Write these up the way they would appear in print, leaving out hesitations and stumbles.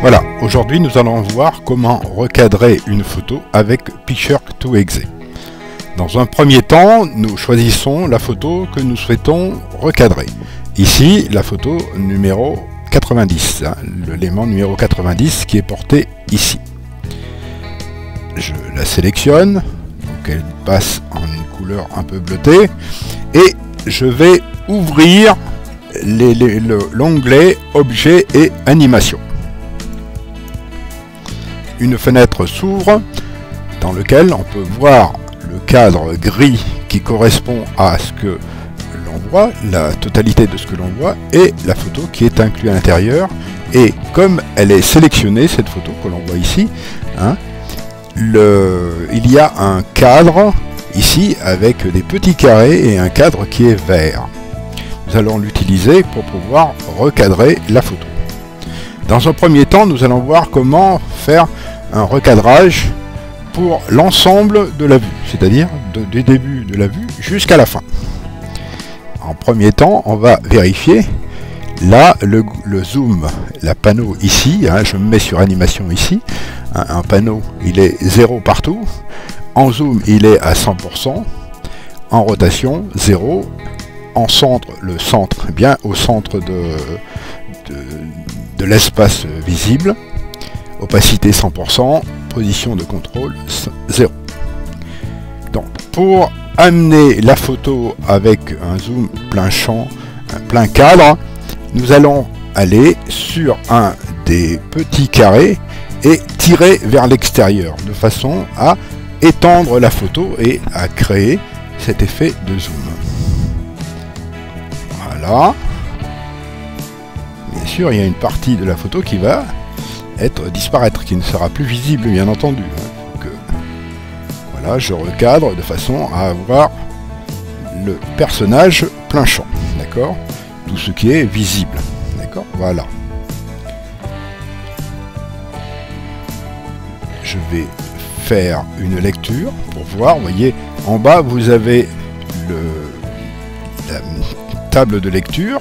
Voilà, aujourd'hui nous allons voir comment recadrer une photo avec Picture2exe. Dans un premier temps, nous choisissons la photo que nous souhaitons recadrer. Ici, la photo numéro 90, l'élément numéro 90 qui est porté ici. Je la sélectionne, donc elle passe en une couleur un peu bleutée, et je vais ouvrir l'onglet Objets et Animation. Une fenêtre s'ouvre dans laquelle on peut voir le cadre gris qui correspond à ce que l'on voit, la totalité de ce que l'on voit, et la photo qui est inclue à l'intérieur. Et comme elle est sélectionnée, cette photo que l'on voit ici, il y a un cadre ici avec des petits carrés et un cadre qui est vert. Nous allons l'utiliser pour pouvoir recadrer la photo. Dans un premier temps, nous allons voir comment faire un recadrage pour l'ensemble de la vue, c'est-à-dire du début de la vue jusqu'à la fin. En premier temps, on va vérifier là le zoom, la panneau ici, je me mets sur animation ici, un panneau il est 0 partout, en zoom il est à 100%, en rotation 0, en centre, le centre bien au centre de l'espace visible, opacité 100%, position de contrôle 0. Donc pour amener la photo avec un zoom plein champ, un plein cadre, nous allons aller sur un des petits carrés et tirer vers l'extérieur de façon à étendre la photo et à créer cet effet de zoom. Voilà. Bien sûr, il y a une partie de la photo qui va disparaître, qui ne sera plus visible, bien entendu. Donc, voilà, je recadre de façon à avoir le personnage plein champ, d'accord, tout ce qui est visible, d'accord, voilà. Je vais faire une lecture pour voir, vous voyez, en bas vous avez la table de lecture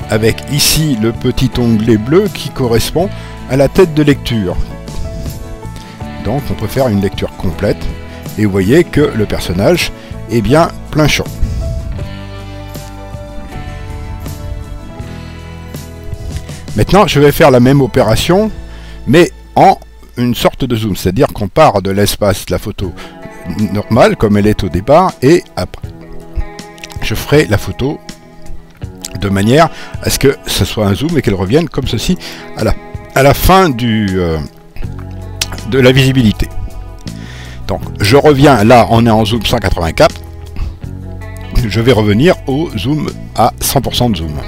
avec ici le petit onglet bleu qui correspond à la tête de lecture. Donc on peut faire une lecture complète et vous voyez que le personnage est bien plein champ. Maintenant je vais faire la même opération mais en une sorte de zoom, c'est-à-dire qu'on part de l'espace de la photo normale comme elle est au départ et après je ferai la photo de manière à ce que ce soit un zoom et qu'elle revienne comme ceci à la fin de la visibilité. Donc je reviens, là on est en zoom 184, je vais revenir au zoom à 100% de zoom.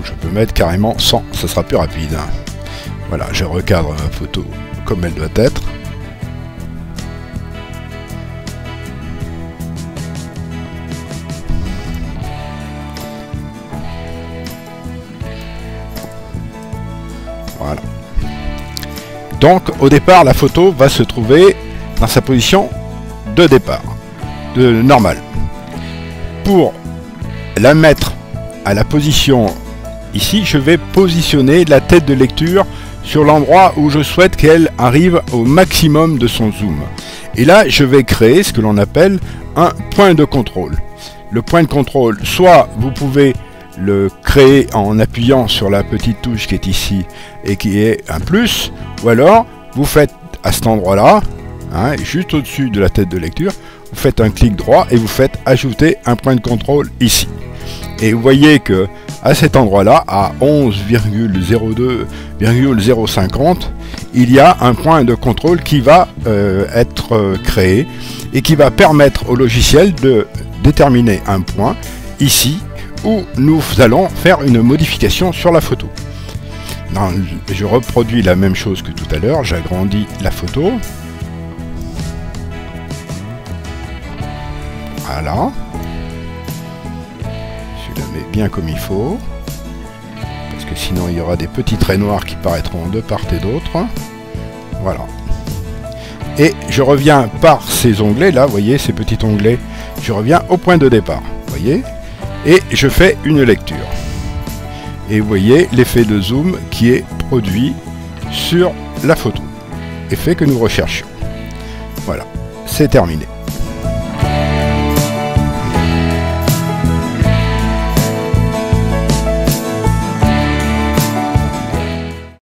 Je peux mettre carrément 100, ça sera plus rapide. Voilà, je recadre ma photo comme elle doit être. Voilà. Donc au départ, la photo va se trouver dans sa position de départ, de normale. Pour la mettre à la position ici, je vais positionner la tête de lecture sur l'endroit où je souhaite qu'elle arrive au maximum de son zoom. Et là, je vais créer ce que l'on appelle un point de contrôle. Le point de contrôle, soit vous pouvez le créer en appuyant sur la petite touche qui est ici et qui est un plus, ou alors vous faites à cet endroit-là, juste au-dessus de la tête de lecture, vous faites un clic droit et vous faites ajouter un point de contrôle ici. Et vous voyez que à cet endroit-là, à 11,02,050, il y a un point de contrôle qui va être créé et qui va permettre au logiciel de déterminer un point ici où nous allons faire une modification sur la photo. Je reproduis la même chose que tout à l'heure, j'agrandis la photo. Voilà. Je la mets bien comme il faut. Parce que sinon il y aura des petits traits noirs qui paraîtront de part et d'autre. Voilà. Et je reviens par ces onglets là, vous voyez, ces petits onglets, je reviens au point de départ, vous voyez, et je fais une lecture. Et vous voyez l'effet de zoom qui est produit sur la photo, effet que nous recherchions. Voilà, c'est terminé.